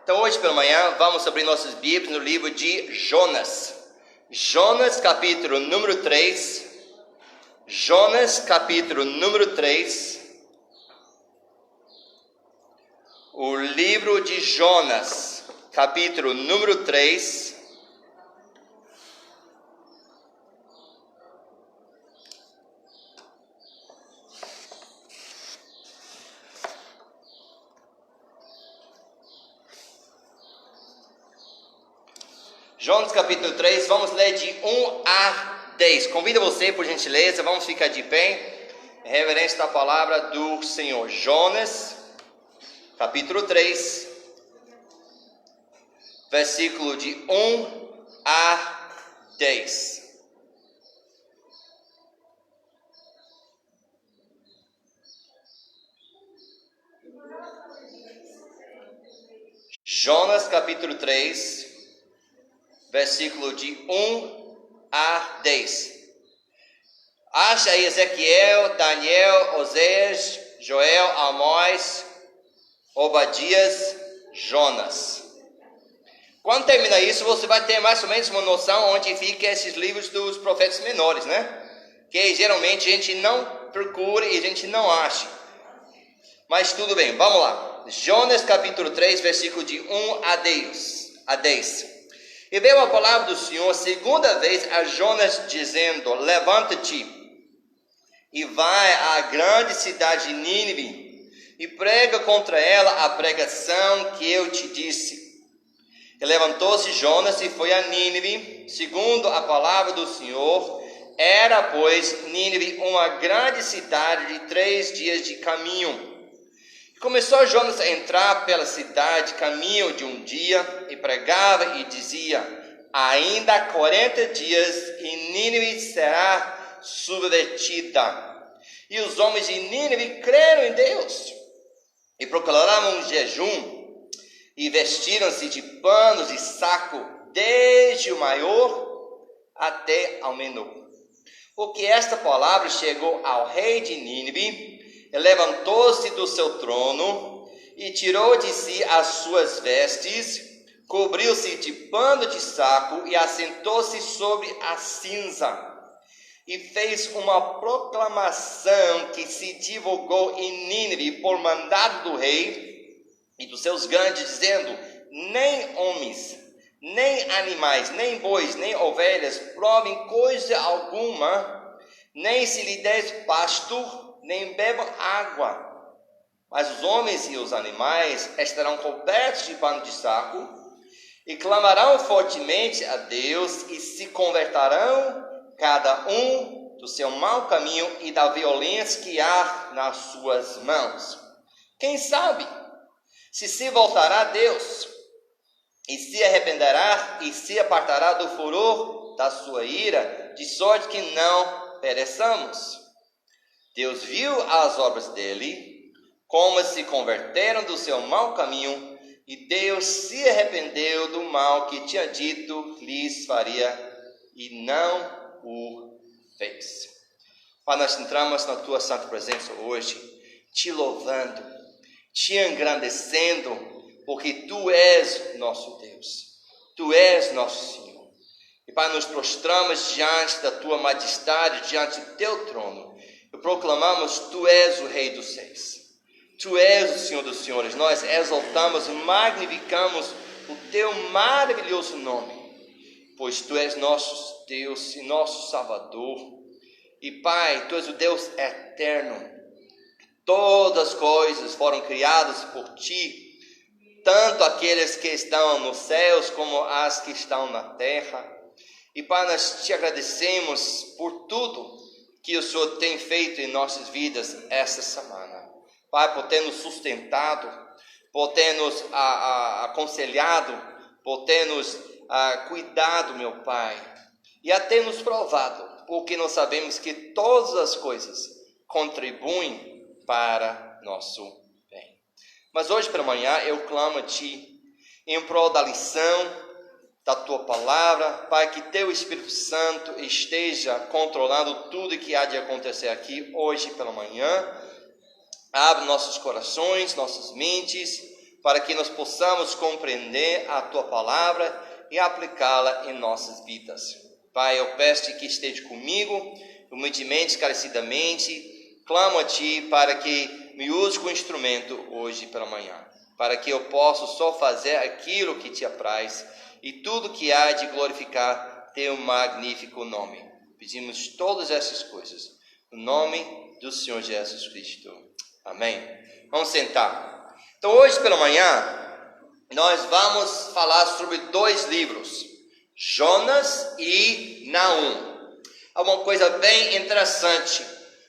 Então hoje pela manhã vamos abrir nossas Bíblias no livro de Jonas. Jonas capítulo número 3. Jonas capítulo número 3. O livro de Jonas capítulo número 3. Jonas capítulo 3, vamos ler de 1 a 10. Convido você, por gentileza, vamos ficar de pé, em reverência da palavra do Senhor. Jonas capítulo 3, versículo de 1 a 10. Jonas capítulo 3, versículo de 1 a 10. Acha aí Ezequiel, Daniel, Oséias, Joel, Amós, Obadias, Jonas. Quando termina isso, você vai ter mais ou menos uma noção onde ficam esses livros dos profetas menores, né? Que geralmente a gente não procura e a gente não acha. Mas tudo bem, vamos lá. Jonas capítulo 3, versículo de 1 a 10. E veio a palavra do Senhor segunda vez a Jonas, dizendo: levanta-te e vai à grande cidade de Nínive, e prega contra ela a pregação que eu te disse. E levantou-se Jonas e foi a Nínive, segundo a palavra do Senhor. Era, pois, Nínive uma grande cidade de 3 dias de caminho. Começou Jonas a entrar pela cidade, caminho de um dia, e pregava e dizia: ainda 40 dias e Nínive será subvertida. E os homens de Nínive creram em Deus, e proclamaram um jejum, e vestiram-se de panos de saco, desde o maior até ao menor. Porque esta palavra chegou ao rei de Nínive, levantou-se do seu trono e tirou de si as suas vestes, cobriu-se de pano de saco e assentou-se sobre a cinza. E fez uma proclamação que se divulgou em Nínive por mandado do rei e dos seus grandes, dizendo: nem homens, nem animais, nem bois, nem ovelhas provem coisa alguma, nem se lhe des pasto, nem bebam água, mas os homens e os animais estarão cobertos de pano de saco, e clamarão fortemente a Deus, e se converterão cada um do seu mau caminho e da violência que há nas suas mãos. Quem sabe se voltará a Deus, e se arrependerá, e se apartará do furor da sua ira, de sorte que não pereçamos. Deus viu as obras dele, como se converteram do seu mau caminho, e Deus se arrependeu do mal que tinha dito lhes faria, e não o fez. Pai, nós entramos na tua santa presença hoje, te louvando, te engrandecendo, porque tu és nosso Deus, tu és nosso Senhor. E Pai, nos prostramos diante da tua majestade, diante do teu trono, e proclamamos: tu és o Rei dos Reis, tu és o Senhor dos Senhores. Nós exaltamos e magnificamos o teu maravilhoso nome, pois tu és nosso Deus e nosso Salvador. E Pai, tu és o Deus eterno. Todas as coisas foram criadas por ti, tanto aqueles que estão nos céus como as que estão na terra. E Pai, nós te agradecemos por tudo que o Senhor tem feito em nossas vidas esta semana. Pai, por ter nos sustentado, por ter nos aconselhado, por ter nos cuidado, meu Pai, e até nos provado, porque nós sabemos que todas as coisas contribuem para nosso bem. Mas hoje pela manhã eu clamo a Ti, em prol da lição da Tua Palavra, Pai, que Teu Espírito Santo esteja controlando tudo que há de acontecer aqui hoje pela manhã. Abre nossos corações, nossas mentes, para que nós possamos compreender a Tua palavra e aplicá-la em nossas vidas. Pai, eu peço que esteja comigo, humildemente, esclarecidamente, clamo a Ti para que me use como instrumento hoje pela manhã, para que eu possa só fazer aquilo que Te apraz e tudo que há de glorificar Teu magnífico nome. Pedimos todas essas coisas no nome do Senhor Jesus Cristo. Amém. Vamos sentar. Então hoje pela manhã nós vamos falar sobre 2 livros, Jonas e Naum. É uma coisa bem interessante.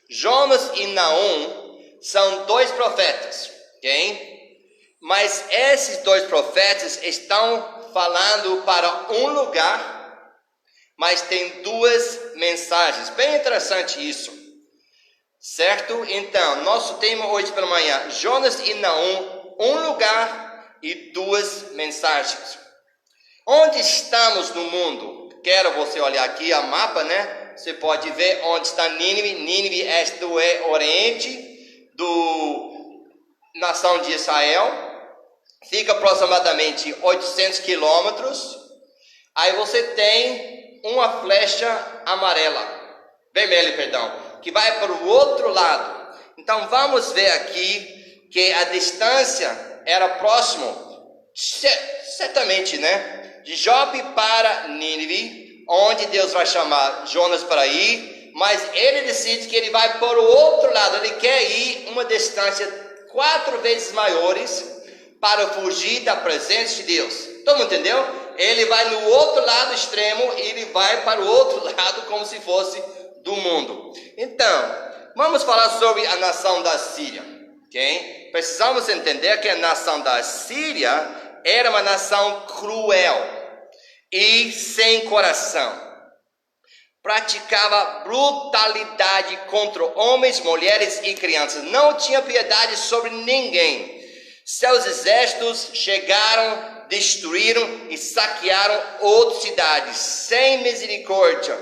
Jonas e Naum são 2 profetas, ok? Mas esses 2 profetas estão falando para um lugar, mas tem 2 mensagens. Bem interessante isso, certo? Então, nosso tema hoje pela manhã, Jonas e Naum, um lugar e 2 mensagens. Onde estamos no mundo? Quero você olhar aqui a mapa, né? Você pode ver onde está Nínive. Nínive é do oriente do nação de Israel. Fica aproximadamente 800 quilômetros. Aí você tem uma flecha amarela, vermelha, perdão, que vai para o outro lado. Então vamos ver aqui que a distância era próximo, certamente, né? De Jope para Nínive, onde Deus vai chamar Jonas para ir, mas ele decide que ele vai para o outro lado. Ele quer ir uma distância 4 vezes maiores para fugir da presença de Deus. Todo mundo entendeu? Ele vai no outro lado extremo e ele vai para o outro lado como se fosse do mundo. Então, vamos falar sobre a nação da Síria, ok? Precisamos entender que a nação da Síria era uma nação cruel e sem coração. Praticava brutalidade contra homens, mulheres e crianças. Não tinha piedade sobre ninguém. Seus exércitos chegaram, destruíram e saquearam outras cidades sem misericórdia.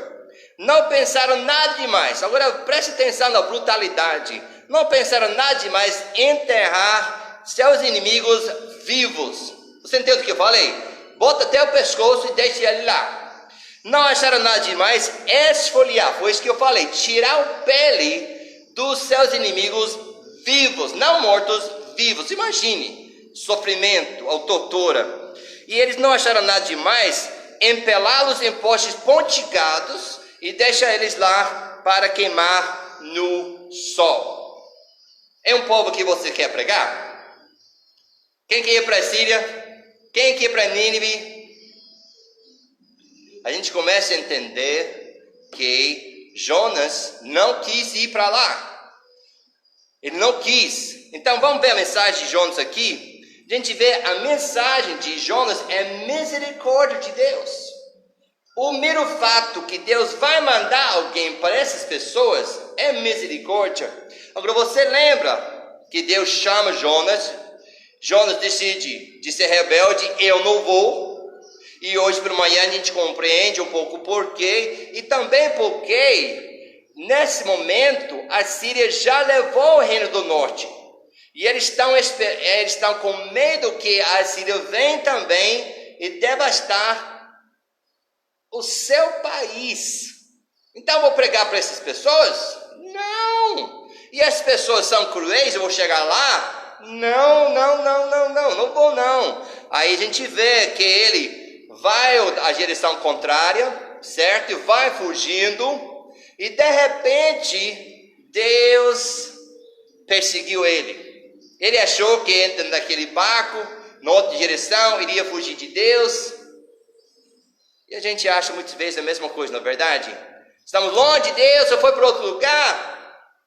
Não pensaram nada demais. Agora preste atenção na brutalidade. Não pensaram nada demais em enterrar seus inimigos vivos. Você entende o que eu falei? Bota até o pescoço e deixa ele lá. Não acharam nada demais esfoliar. Foi isso que eu falei. Tirar a pele dos seus inimigos vivos, não mortos, vivos. Imagine, sofrimento, ou tortura. E eles não acharam nada demais empelá-los em postes pontigados e deixar eles lá para queimar no sol. É um povo que você quer pregar? Quem quer ir para a Síria? Quem quer ir para Nínive? A gente começa a entender que Jonas não quis ir para lá. Ele não quis. Então vamos ver a mensagem de Jonas aqui. A gente vê a mensagem de Jonas é misericórdia de Deus. O mero fato que Deus vai mandar alguém para essas pessoas é misericórdia. Agora você lembra que Deus chama Jonas. Jonas decide de ser rebelde, eu não vou. E hoje pela manhã a gente compreende um pouco o porquê. E também porque nesse momento a Síria já levou o reino do norte. E eles estão com medo que a Síria venha também e devastar o seu país. Então vou pregar para essas pessoas? Não. E as pessoas são cruéis, eu vou chegar lá? Não vou não. Aí a gente vê que ele vai à direção contrária, certo? E vai fugindo. E de repente, Deus perseguiu ele. Ele achou que entrando naquele barco, na outra direção, iria fugir de Deus. E a gente acha muitas vezes a mesma coisa, não é verdade? Estamos longe de Deus, eu fui para outro lugar.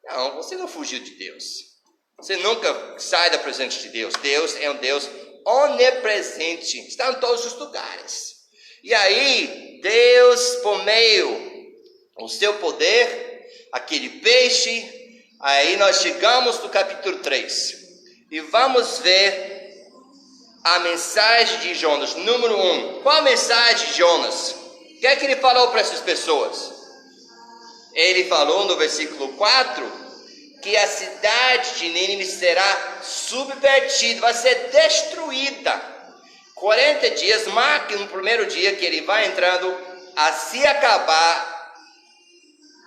Não, você não fugiu de Deus. Você nunca sai da presença de Deus. Deus é um Deus onipresente, está em todos os lugares. E aí, Deus, por meio do seu poder, aquele peixe, aí nós chegamos no capítulo 3. E vamos ver a mensagem de Jonas, número 1. Qual a mensagem de Jonas? O que é que ele falou para essas pessoas? Ele falou no versículo 4 que a cidade de Nínive será subvertida, vai ser destruída. 40 dias, marque no primeiro dia que ele vai entrando, a se acabar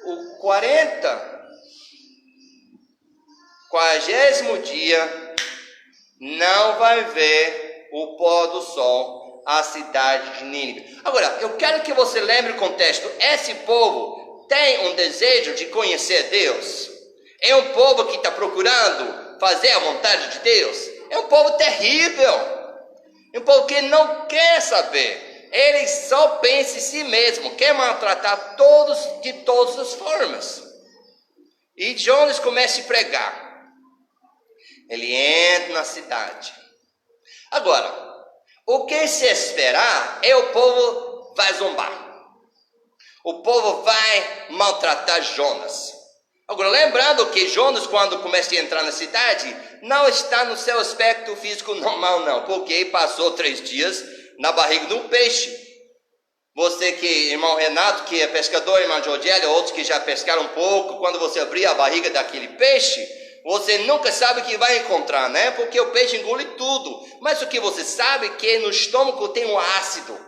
o 40º dia, não vai ver o pôr do sol a cidade de Nínive. Agora, eu quero que você lembre o contexto. Esse povo tem um desejo de conhecer Deus. É um povo que está procurando fazer a vontade de Deus. É um povo terrível. É um povo que não quer saber. Ele só pensa em si mesmo. Quer maltratar todos de todas as formas. E Jonas começa a pregar. Ele entra na cidade. Agora, o que se esperar é o povo vai zombar. O povo vai maltratar Jonas. Agora, lembrando que Jonas, quando começa a entrar na cidade, não está no seu aspecto físico normal, não. Porque passou 3 dias na barriga de um peixe. Você que, irmão Renato, que é pescador, irmão Jodiel, outros que já pescaram um pouco, quando você abrir a barriga daquele peixe, você nunca sabe o que vai encontrar, né? Porque o peixe engole tudo. Mas o que você sabe é que no estômago tem um ácido.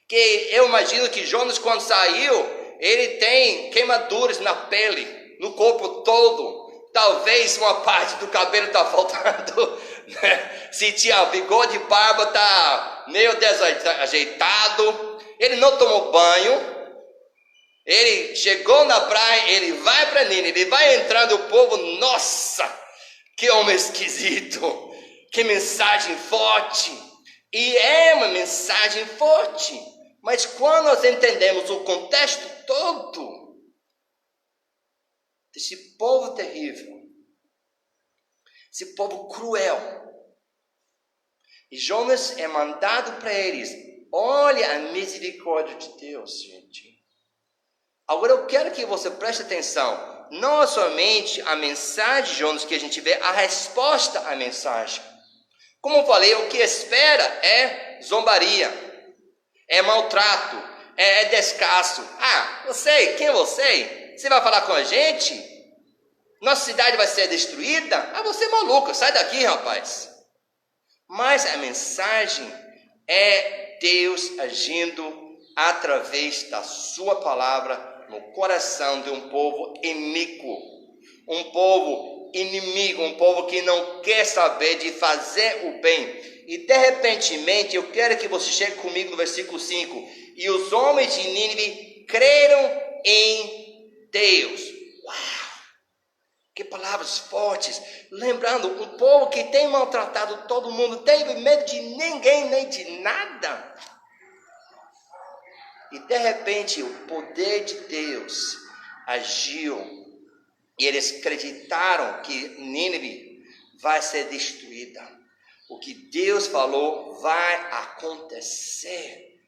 Que eu imagino que Jonas, quando saiu, ele tem queimaduras na pele, no corpo todo. Talvez uma parte do cabelo está faltando, né? Se tinha bigode e barba, está meio desajeitado. Ele não tomou banho. Ele chegou na praia, ele vai para Nínive, ele vai entrando, o povo, nossa, que homem esquisito, que mensagem forte. E é uma mensagem forte, mas quando nós entendemos o contexto todo desse povo terrível, esse povo cruel, e Jonas é mandado para eles, olha a misericórdia de Deus, gente. Agora eu quero que você preste atenção, não somente a mensagem de Jonas que a gente vê, a resposta à mensagem. Como eu falei, o que espera é zombaria, é maltrato, é descaso. Ah, você, quem é você? Você vai falar com a gente? Nossa cidade vai ser destruída? Ah, você é maluco, sai daqui, rapaz. Mas a mensagem é Deus agindo através da sua palavra no coração de um povo iníquo, um povo inimigo, um povo que não quer saber de fazer o bem. E de repentemente, eu quero que você chegue comigo no versículo 5. E os homens de Nínive creram em Deus. Uau! Que palavras fortes. Lembrando, um povo que tem maltratado todo mundo, teve medo de ninguém nem de nada. E de repente o poder de Deus agiu. E eles acreditaram que Nínive vai ser destruída. O que Deus falou vai acontecer.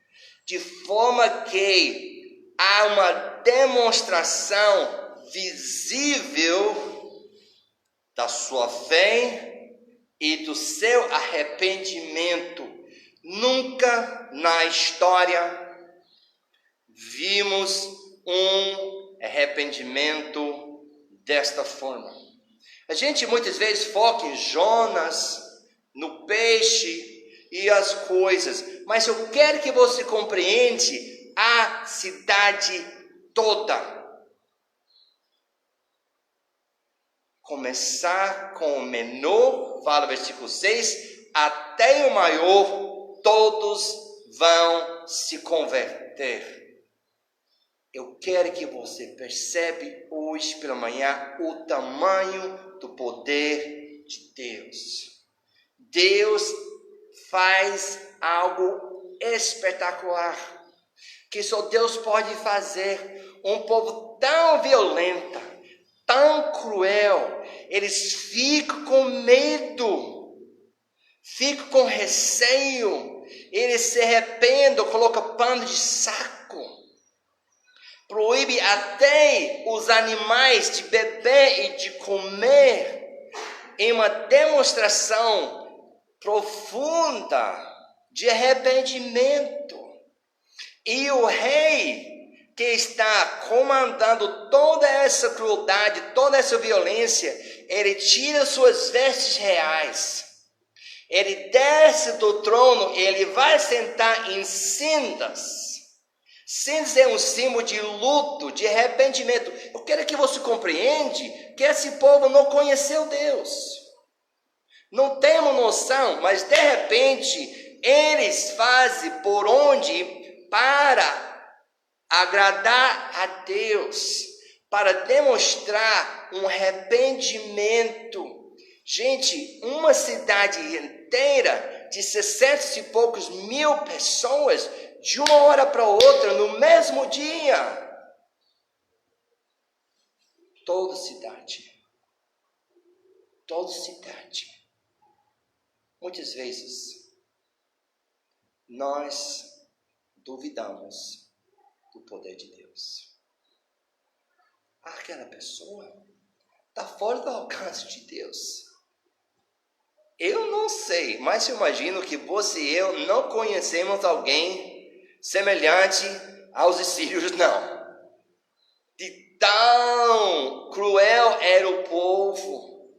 De forma que há uma demonstração visível da sua fé e do seu arrependimento. Nunca na história vimos um arrependimento desta forma. A gente muitas vezes foca em Jonas, no peixe e as coisas, mas eu quero que você compreende a cidade toda. Começar com o menor, fala o versículo 6, até o maior, todos vão se converter. Eu quero que você perceba hoje pela manhã o tamanho do poder de Deus. Deus faz algo espetacular, que só Deus pode fazer. Um povo tão violento, tão cruel, eles ficam com medo, ficam com receio, eles se arrependem, colocam pano de saco, proíbe até os animais de beber e de comer, em uma demonstração profunda de arrependimento. E o rei que está comandando toda essa crueldade, toda essa violência, ele tira suas vestes reais, ele desce do trono, ele vai sentar em cinzas. Cinzas é um símbolo de luto, de arrependimento. Eu quero que você compreende que esse povo não conheceu Deus. Não temos noção, mas de repente eles fazem por onde para agradar a Deus, para demonstrar um arrependimento. Gente, uma cidade inteira de 600 e poucos mil pessoas, de uma hora para outra, no mesmo dia. Toda cidade. Muitas vezes, nós duvidamos do poder de Deus. Aquela pessoa está fora do alcance de Deus. Eu não sei, mas eu imagino que você e eu não conhecemos alguém semelhante aos assírios, não. De tão cruel era o povo,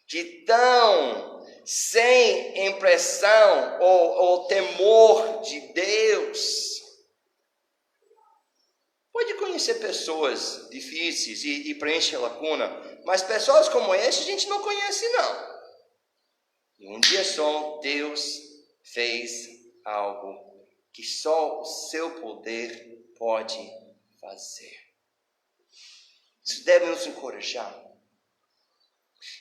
de tão sem impressão ou temor de Deus. Pode conhecer pessoas difíceis e preencher a lacuna, mas pessoas como essa a gente não conhece, não. E um dia só Deus fez algo que só o seu poder pode fazer. Isso deve nos encorajar.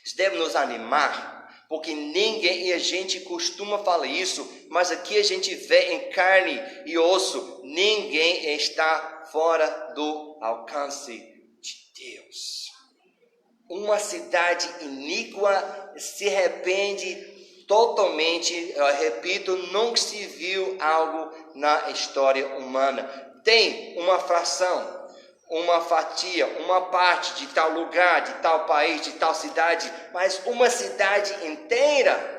Isso deve nos animar, porque ninguém, e a gente costuma falar isso, mas aqui a gente vê em carne e osso, ninguém está fora do alcance de Deus. Uma cidade iníqua se arrepende totalmente. Eu repito, nunca se viu algo na história humana. Tem uma fração, uma fatia, uma parte de tal lugar, de tal país, de tal cidade, mas uma cidade inteira.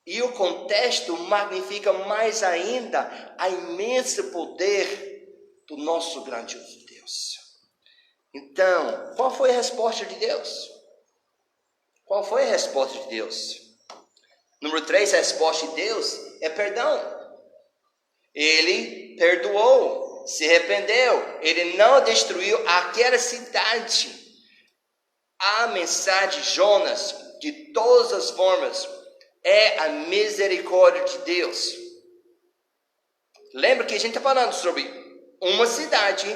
E o contexto magnifica mais ainda a imenso poder do nosso grandioso Deus. Então, qual foi a resposta de Deus? Qual foi a resposta de Deus? Número 3, a resposta de Deus é perdão. Ele perdoou, se arrependeu, ele não destruiu aquela cidade. A mensagem de Jonas, de todas as formas, é a misericórdia de Deus. Lembra que a gente está falando sobre uma cidade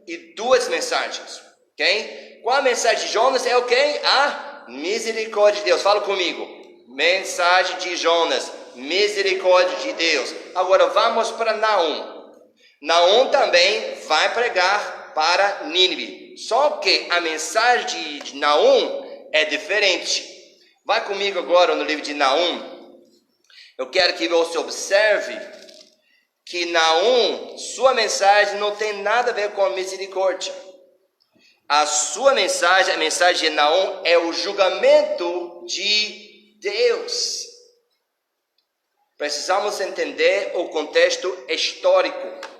e duas mensagens, ok? Qual a mensagem de Jonas? É o quê? A misericórdia de Deus. Fala comigo. Mensagem de Jonas, misericórdia de Deus. Agora vamos para Naum. Naum também vai pregar para Nínive. Só que a mensagem de Naum é diferente. Vai comigo agora no livro de Naum. Eu quero que você observe que Naum, sua mensagem não tem nada a ver com a misericórdia. A sua mensagem, a mensagem de Naum, é o julgamento de Deus. Precisamos entender o contexto histórico.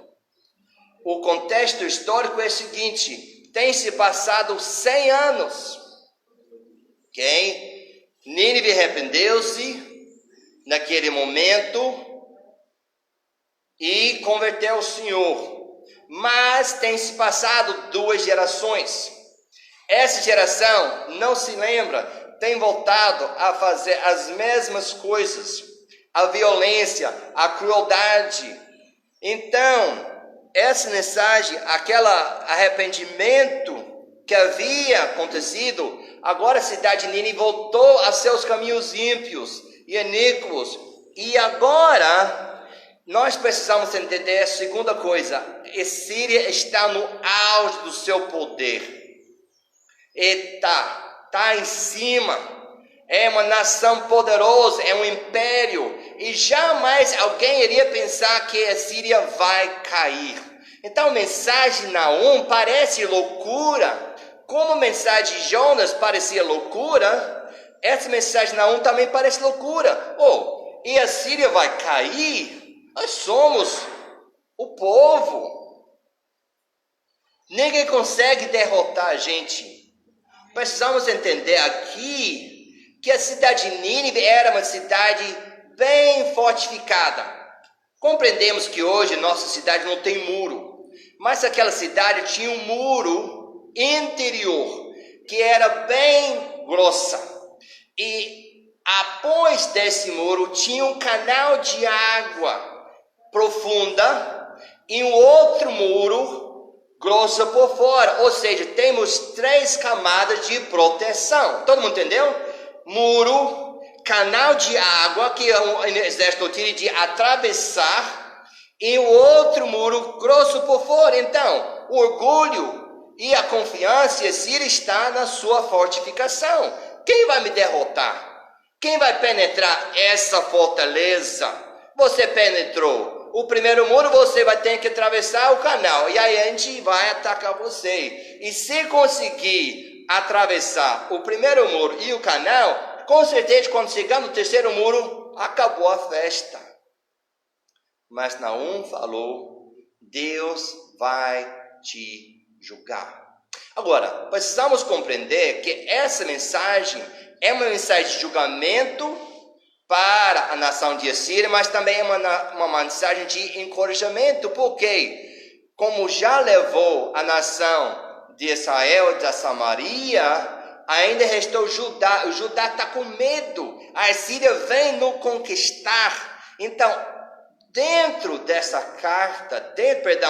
O contexto histórico é o seguinte: tem se passado 100 anos. Ok? Nínive arrependeu-se naquele momento e converteu ao Senhor. Mas tem se passado 2 gerações. Essa geração não se lembra, tem voltado a fazer as mesmas coisas, a violência, a crueldade. Então, essa mensagem, aquele arrependimento que havia acontecido, agora a cidade de Nínive voltou a seus caminhos ímpios e iníquos. E agora nós precisamos entender a segunda coisa: a Síria está no auge do seu poder. Está em cima, é uma nação poderosa, é um império, e jamais alguém iria pensar que a Síria vai cair. Então a mensagem de Naum parece loucura, como a mensagem de Jonas parecia loucura, essa mensagem de Naum também parece loucura. E a Síria vai cair? Nós somos o povo. Ninguém consegue derrotar a gente. precisamos entender aqui que a cidade de Nínive era uma cidade bem fortificada. Compreendemos que hoje nossa cidade não tem muro, mas aquela cidade tinha um muro interior que era bem grossa. E após desse muro tinha um canal de água profunda e um outro muro grosso por fora. Ou seja, temos 3 camadas de proteção. Todo mundo entendeu? Muro, canal de água que o exército tinha de atravessar e o outro muro grosso por fora. Então, o orgulho e a confiança está na sua fortificação. Quem vai me derrotar? Quem vai penetrar essa fortaleza? Você penetrou o primeiro muro, você vai ter que atravessar o canal. E aí a gente vai atacar você. E se conseguir atravessar o primeiro muro e o canal, com certeza quando chegar no terceiro muro, acabou a festa. Mas Naum falou, Deus vai te julgar. Agora, precisamos compreender que essa mensagem é uma mensagem de julgamento para a nação de Assíria, mas também é uma mensagem de encorajamento, porque como já levou a nação de Israel da Samaria, ainda restou Judá. O Judá está com medo. A Assíria vem nos conquistar. Então, dentro dessa carta,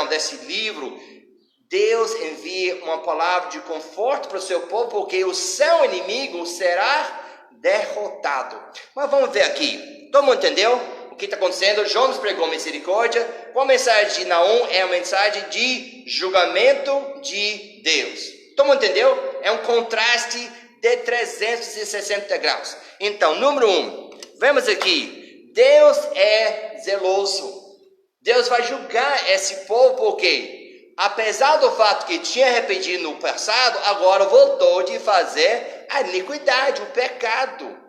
desse livro, Deus envia uma palavra de conforto para o seu povo, porque o seu inimigo será derrotado. Mas vamos ver aqui. Todo mundo entendeu o que está acontecendo? Jonas pregou misericórdia. A mensagem de Naum é a mensagem de julgamento de Deus. Todo mundo entendeu? É um contraste de 360 graus. Então, número 1, vemos aqui. Deus é zeloso. Deus vai julgar esse povo porque, apesar do fato que tinha arrependido no passado, agora voltou de fazer a iniquidade, o pecado.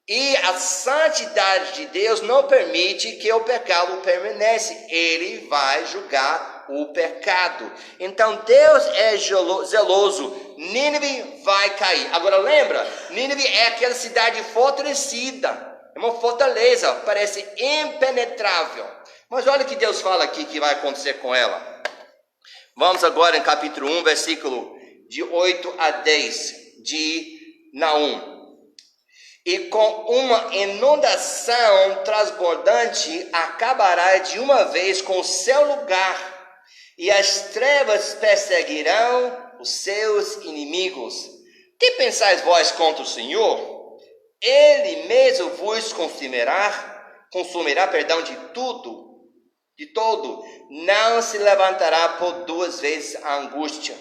E a santidade de Deus não permite que o pecado permaneça. Ele vai julgar o pecado. Então Deus é zeloso. Nínive vai cair. Agora lembra, Nínive é aquela cidade fortalecida. É uma fortaleza, parece impenetrável. Mas olha o que Deus fala aqui que vai acontecer com ela. Vamos agora em capítulo 1, versículo de 8 a 10 de Naum. E com uma inundação transbordante acabará de uma vez com o seu lugar, e as trevas perseguirão os seus inimigos. Que pensais vós contra o Senhor? Ele mesmo vos consumirá de todo, não se levantará por 2 vezes a angústia,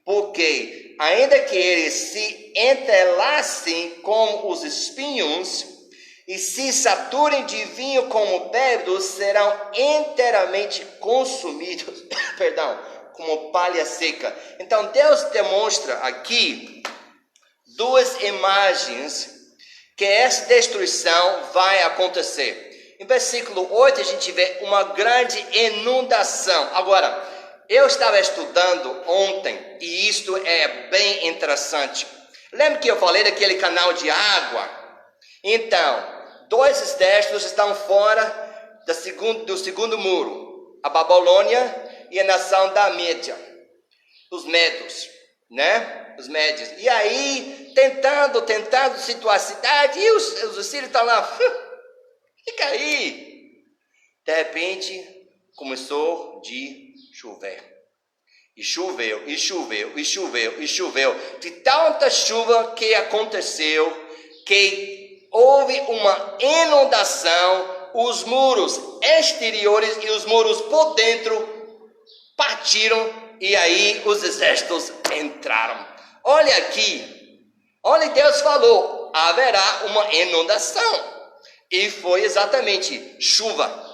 porque ainda que eles se entrelacem como os espinhos e se saturem de vinho como bêbados, serão inteiramente consumidos, como palha seca. Então Deus demonstra aqui 2 imagens que essa destruição vai acontecer. Em versículo 8 a gente vê uma grande inundação. Agora, eu estava estudando ontem e isto é bem interessante. Lembra que eu falei daquele canal de água? Então, 2 exércitos estão fora do segundo muro. A Babilônia e a nação da Média. Os medos, né? Os médios. E aí, tentando situar a cidade, e os assírios estão lá, fica aí. De repente, começou de chover. E choveu. De tanta chuva que aconteceu, que houve uma inundação, os muros exteriores e os muros por dentro partiram, e aí os exércitos entraram. Olha aqui, olha, Deus falou, haverá uma inundação. E foi exatamente chuva.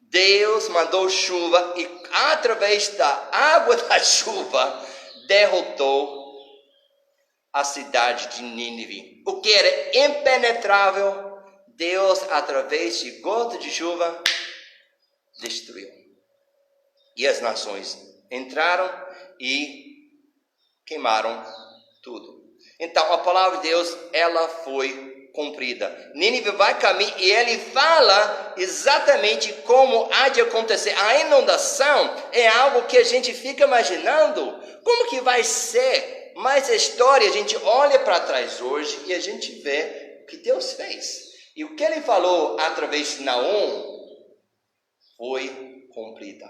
Deus mandou chuva e através da água da chuva derrotou a cidade de Nínive. O que era impenetrável, Deus através de gota de chuva destruiu. E as nações entraram e queimaram tudo. Então a palavra de Deus, ela foi cumprida. Nínive vai caminhar e ele fala exatamente como há de acontecer. A inundação é algo que a gente fica imaginando como que vai ser. Mas a história, a gente olha para trás hoje e a gente vê o que Deus fez. E o que ele falou através de Naum foi cumprida.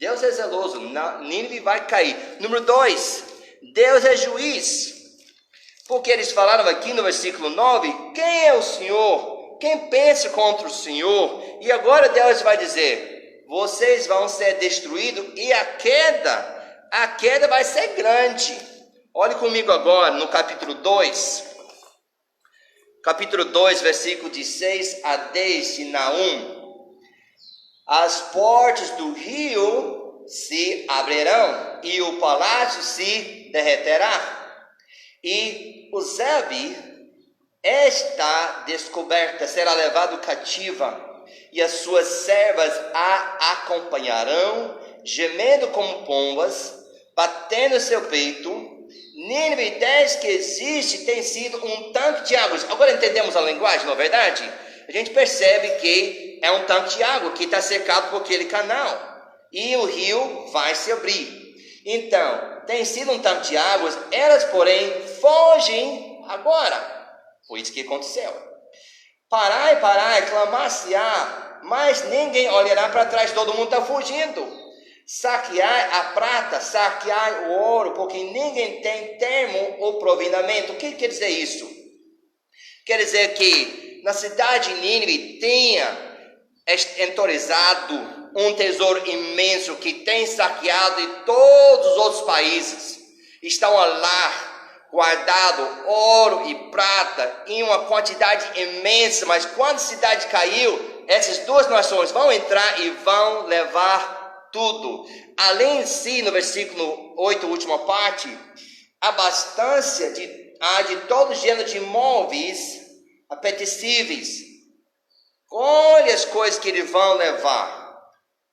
Deus é zeloso, Nínive vai cair. Número 2, Deus é juiz. Porque eles falaram aqui no versículo 9, quem é o Senhor? Quem pensa contra o Senhor? E agora Deus vai dizer, vocês vão ser destruídos e a queda vai ser grande. Olhe comigo agora no capítulo 2. Capítulo 2, versículo de 6 a 10 de Naum. As portas do rio se abrirão e o palácio se derreterá. E o Zebe está descoberta, será levado cativa, e as suas servas a acompanharão, gemendo como pombas, batendo seu peito. Nínive, desde que existe, tem sido um tanque de águas. Agora entendemos a linguagem, não é verdade? A gente percebe que é um tanque de água que está cercado por aquele canal, e o rio vai se abrir. Então, tem sido um tanque de águas, elas, porém, fogem agora. Foi isso que aconteceu. Parai, clamar-se-á, mas ninguém olhará para trás, todo mundo está fugindo. Saqueai a prata, saqueai o ouro, porque ninguém tem termo ou providentemente. O que quer dizer isso? Quer dizer que na cidade de Nínive tinha entorizado um tesouro imenso que tem saqueado em todos os outros países. Estão lá guardado ouro e prata em uma quantidade imensa, mas quando a cidade caiu, essas duas nações vão entrar e vão levar tudo. Além de si, no versículo 8, última parte, abastança de todo gênero de imóveis apetecíveis. Olha as coisas que eles vão levar.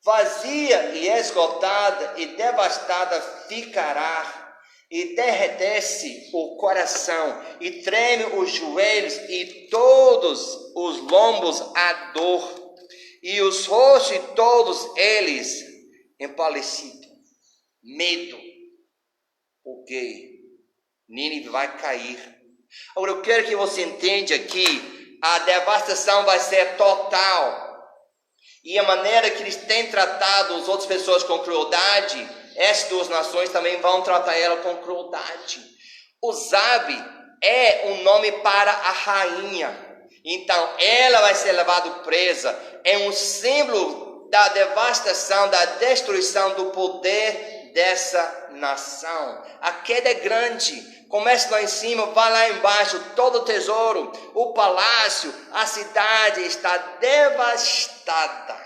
Vazia e esgotada e devastada ficará, e derretece o coração, e treme os joelhos e todos os lombos à dor, e os rostos de todos eles empalecidos. Medo, porque Nínive vai cair. Agora eu quero que você entenda aqui, a devastação vai ser total. E a maneira que eles têm tratado as outras pessoas com crueldade, essas duas nações também vão tratar ela com crueldade. O Zabe é um nome para a rainha. Então ela vai ser levada presa. É um símbolo da devastação, da destruição do poder dessa nação. A queda é grande. Começa lá em cima, vai lá embaixo, todo o tesouro, o palácio, a cidade está devastada.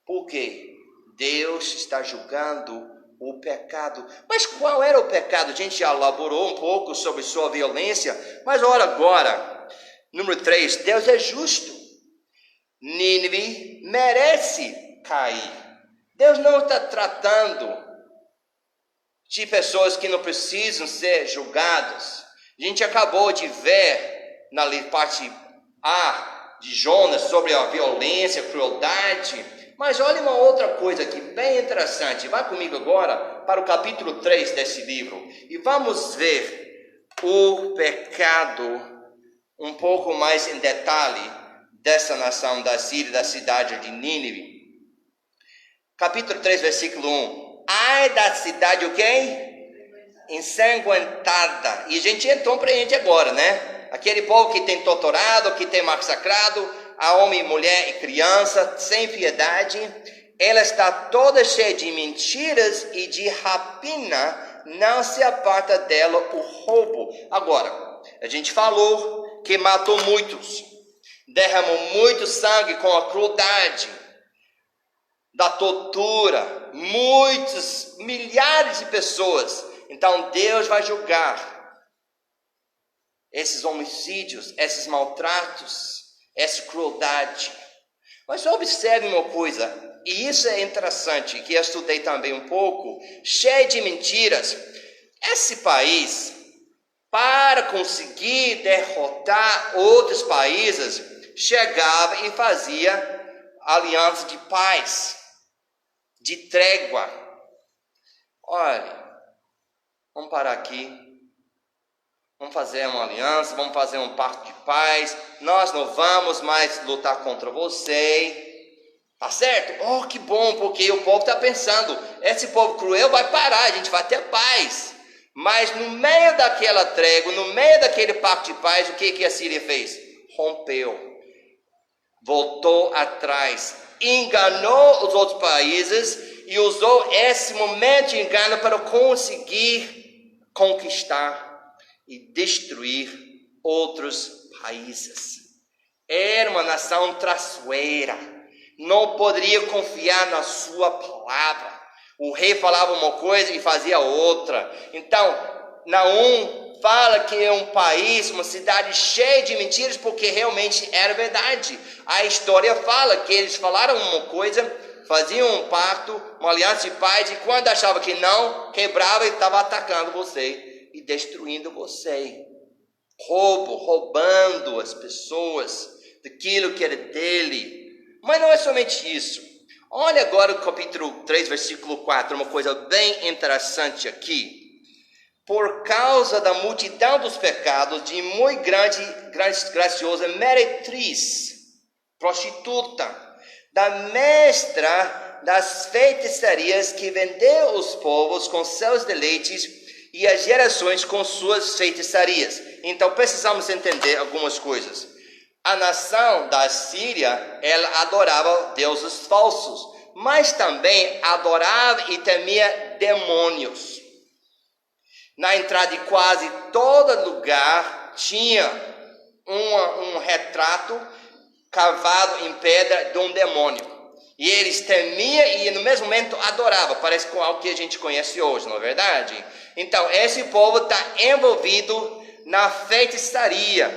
Por quê? Deus está julgando o pecado. Mas qual era o pecado? A gente já elaborou um pouco sobre sua violência, mas olha agora, número 3, Deus é justo. Nínive merece cair. Deus não está tratando de pessoas que não precisam ser julgadas. A gente acabou de ver na parte A de Jonas sobre a violência, a crueldade. Mas olha uma outra coisa aqui bem interessante. Vá comigo agora para o capítulo 3 desse livro e vamos ver o pecado um pouco mais em detalhe dessa nação da Síria, da cidade de Nínive. Capítulo 3, versículo 1. Ai da cidade, o quê? Ensanguentada. E a gente compreende agora, né? Aquele povo que tem torturado, que tem massacrado a homem, mulher e criança, sem piedade. Ela está toda cheia de mentiras e de rapina. Não se aparta dela o roubo. Agora, a gente falou que matou muitos. Derramou muito sangue com a crueldade da tortura, milhares de pessoas. Então Deus vai julgar esses homicídios, esses maltratos, essa crueldade. Mas observe uma coisa, e isso é interessante, que eu estudei também um pouco, cheio de mentiras. Esse país para conseguir derrotar outros países, chegava e fazia aliança de paz, de trégua. Olha, vamos parar aqui, vamos fazer uma aliança, vamos fazer um pacto de paz, nós não vamos mais lutar contra você. Tá certo? Oh, que bom, porque o povo está pensando, esse povo cruel vai parar, a gente vai ter paz. Mas no meio daquela trégua, no meio daquele pacto de paz, o que a Síria fez? Rompeu, voltou atrás, enganou os outros países e usou esse momento de engano para conseguir conquistar e destruir outros países. Era uma nação traiçoeira. Não poderia confiar na sua palavra. O rei falava uma coisa e fazia outra. Então, Naum fala que é um país, uma cidade cheia de mentiras, porque realmente era verdade. A história fala que eles falaram uma coisa, faziam um pacto, uma aliança de paz, e quando achava que não, quebrava e estava atacando você e destruindo você. Roubando as pessoas daquilo que era dele. Mas não é somente isso. Olha agora o capítulo 3, versículo 4, uma coisa bem interessante aqui. Por causa da multidão dos pecados de muito graciosa meretriz, prostituta, da mestra das feitiçarias que vendeu os povos com seus deleites e as gerações com suas feitiçarias. Então precisamos entender algumas coisas. A nação da Síria, ela adorava deuses falsos, mas também adorava e temia demônios. Na entrada de quase todo lugar tinha um retrato cavado em pedra de um demônio. E eles temiam e no mesmo momento adoravam. Parece com algo que a gente conhece hoje, não é verdade? Então esse povo está envolvido na feitiçaria,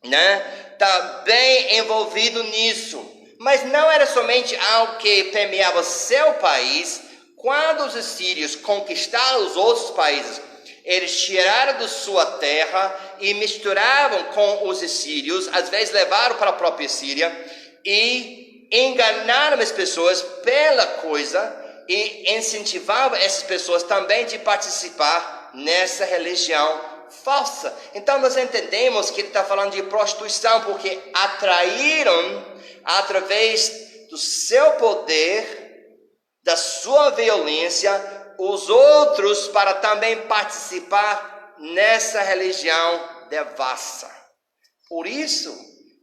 né? Está bem envolvido nisso, mas não era somente algo que permeava seu país. Quando os assírios conquistaram os outros países, eles tiraram da sua terra e misturavam com os assírios, às vezes levaram para a própria Síria e enganaram as pessoas pela coisa e incentivavam essas pessoas também de participar nessa religião falsa. Então nós entendemos que ele está falando de prostituição, porque atraíram através do seu poder, da sua violência, os outros para também participar nessa religião devassa. Por isso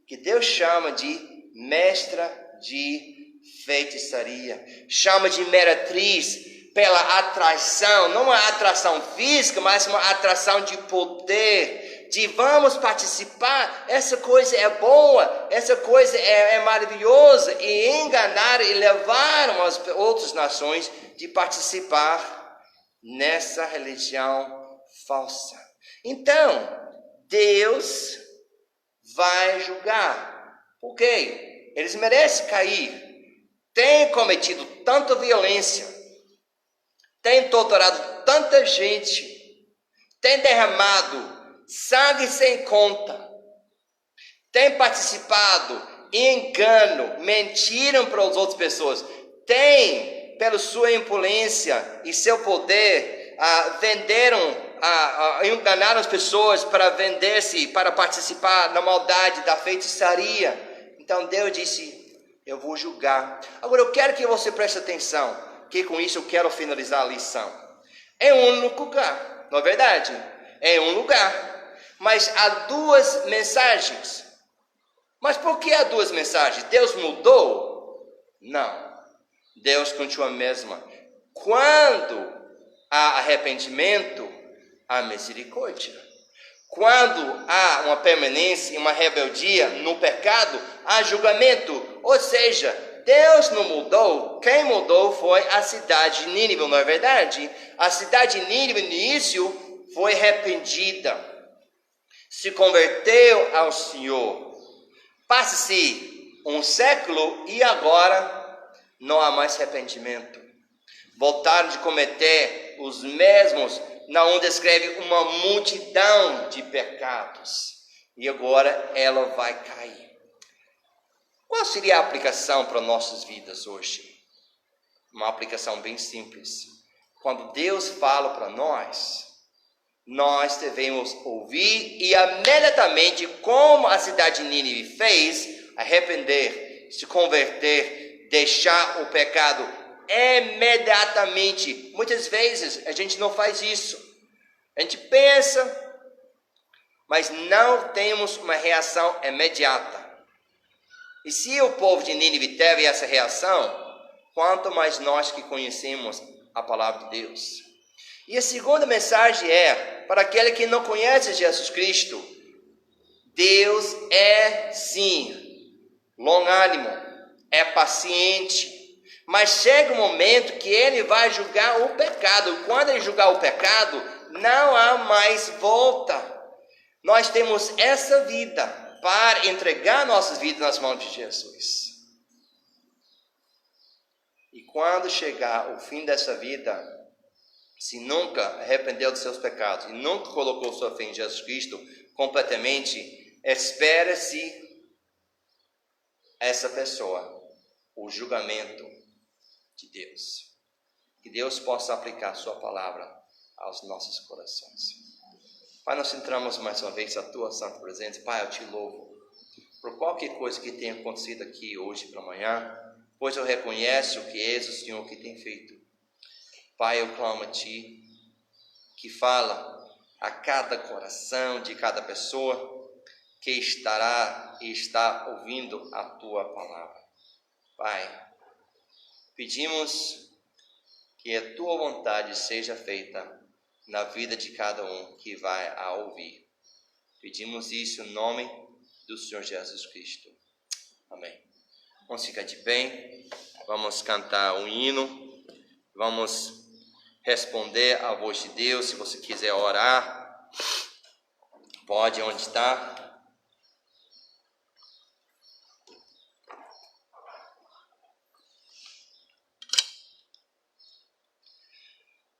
que Deus chama de mestra de feitiçaria, chama de meretriz, pela atração, não uma atração física, mas uma atração de poder, de vamos participar, essa coisa é boa, essa coisa é maravilhosa, e enganaram e levaram as outras nações de participar nessa religião falsa. Então, Deus vai julgar, porque eles merecem cair, têm cometido tanta violência, tem torturado tanta gente, tem derramado sangue sem conta, tem participado em engano, mentiram para as outras pessoas, tem, pela sua impolência e seu poder, enganaram as pessoas para vender-se, para participar na maldade da feitiçaria. Então Deus disse, eu vou julgar. Agora eu quero que você preste atenção, que com isso eu quero finalizar a lição. É um único lugar, não é verdade? É um lugar, mas há duas mensagens. Mas por que há duas mensagens? Deus mudou? Não, Deus continua a mesma. Quando há arrependimento, há misericórdia. Quando há uma permanência e uma rebeldia no pecado, há julgamento. Ou seja, Deus não mudou, quem mudou foi a cidade de Nínive, não é verdade? A cidade de Nínive no início foi arrependida, se converteu ao Senhor. Passa-se um século e agora não há mais arrependimento. Voltaram de cometer os mesmos Naum descreve uma multidão de pecados. E agora ela vai cair. Qual seria a aplicação para nossas vidas hoje? Uma aplicação bem simples. Quando Deus fala para nós devemos ouvir e imediatamente, como a cidade de Nínive fez, arrepender, se converter, deixar o pecado imediatamente. Muitas vezes a gente não faz isso. A gente pensa, mas não temos uma reação imediata. E se o povo de Nínive teve essa reação, quanto mais nós que conhecemos a palavra de Deus. E a segunda mensagem é, para aquele que não conhece Jesus Cristo, Deus é sim longânimo, é paciente, mas chega um momento que Ele vai julgar o pecado. Quando Ele julgar o pecado, não há mais volta. Nós temos essa vida para entregar nossas vidas nas mãos de Jesus. E quando chegar o fim dessa vida, se nunca arrependeu dos seus pecados e nunca colocou sua fé em Jesus Cristo completamente, espera-se essa pessoa, o julgamento de Deus. Que Deus possa aplicar sua palavra aos nossos corações. Pai, nós entramos mais uma vez a tua santa presença. Pai, eu te louvo por qualquer coisa que tenha acontecido aqui hoje para amanhã, pois eu reconheço que és o Senhor que tem feito. Pai, eu clamo a Ti, que fala a cada coração de cada pessoa que estará e está ouvindo a Tua palavra. Pai, pedimos que a Tua vontade seja feita na vida de cada um que vai a ouvir. Pedimos isso em nome do Senhor Jesus Cristo. Amém. Vamos ficar de pé, vamos cantar um hino, vamos responder à voz de Deus. Se você quiser orar, pode onde está.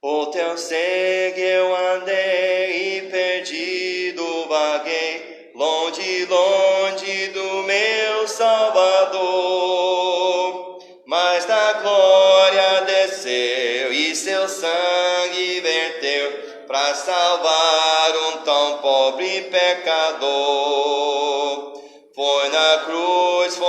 Por teu sangue eu andei e perdido vaguei, longe, longe do meu Salvador. Mas da glória desceu e seu sangue verteu para salvar um tão pobre pecador. Foi na cruz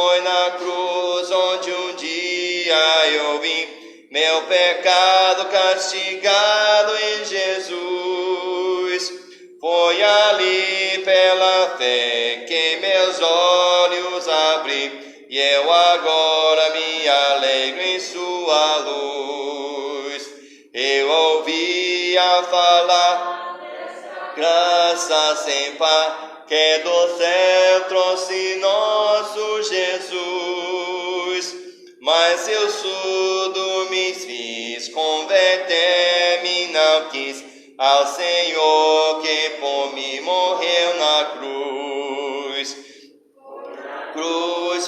onde um dia eu vi meu pecado castigado em Jesus. Foi ali pela fé que meus olhos abri, e eu agora me alegro em sua luz. Eu ouvia falar, graça sem par, que do céu trouxe nosso Jesus. Mas eu surdo me fiz, converter-me não quis ao Senhor que por mim morreu na cruz.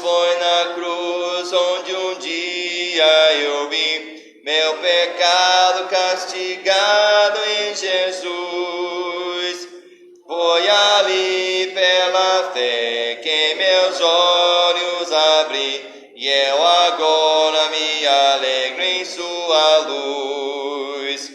Foi na cruz onde um dia eu vi meu pecado castigado em Jesus. Foi ali pela fé que meus olhos abri, e eu agora me alegro em sua luz.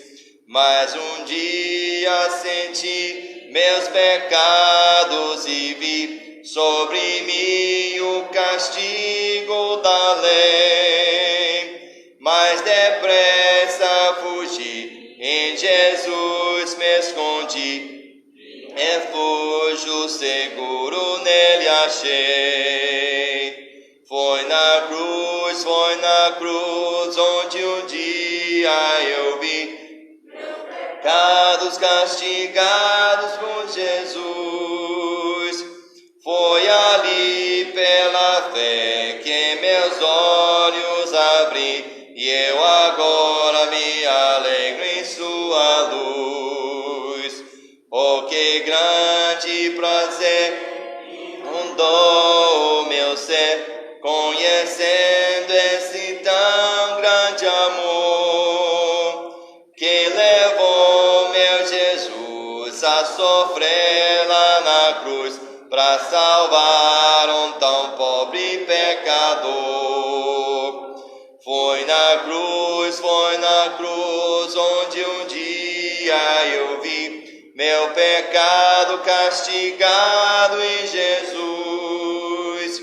Mas um dia senti meus pecados e vi sobre mim o castigo da lei. Mas depressa fugi, em Jesus me escondi, refúgio seguro nele achei. Foi na cruz onde um dia eu vi pecados castigados por Jesus. Foi ali pela fé que meus olhos abri, e eu agora me alegro em sua luz. Oh, que grande prazer inundou o meu ser, conhecendo esse tão grande amor, que levou meu Jesus sofrer lá na cruz para salvar um tão pobre pecador. Foi na cruz onde um dia eu vi meu pecado castigado e Jesus.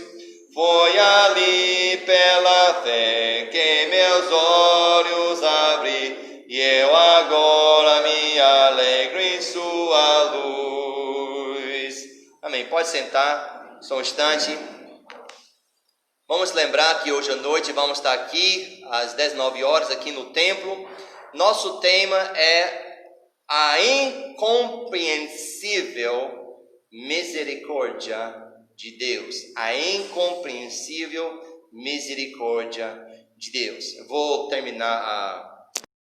Foi ali pela fé que meus olhos abri e eu agora me alegro em sua luz. Amém. Pode sentar só um instante. Vamos lembrar que hoje à noite vamos estar aqui às 19 horas aqui no templo. Nosso tema é a incompreensível misericórdia de Deus. A incompreensível misericórdia de Deus. Eu vou terminar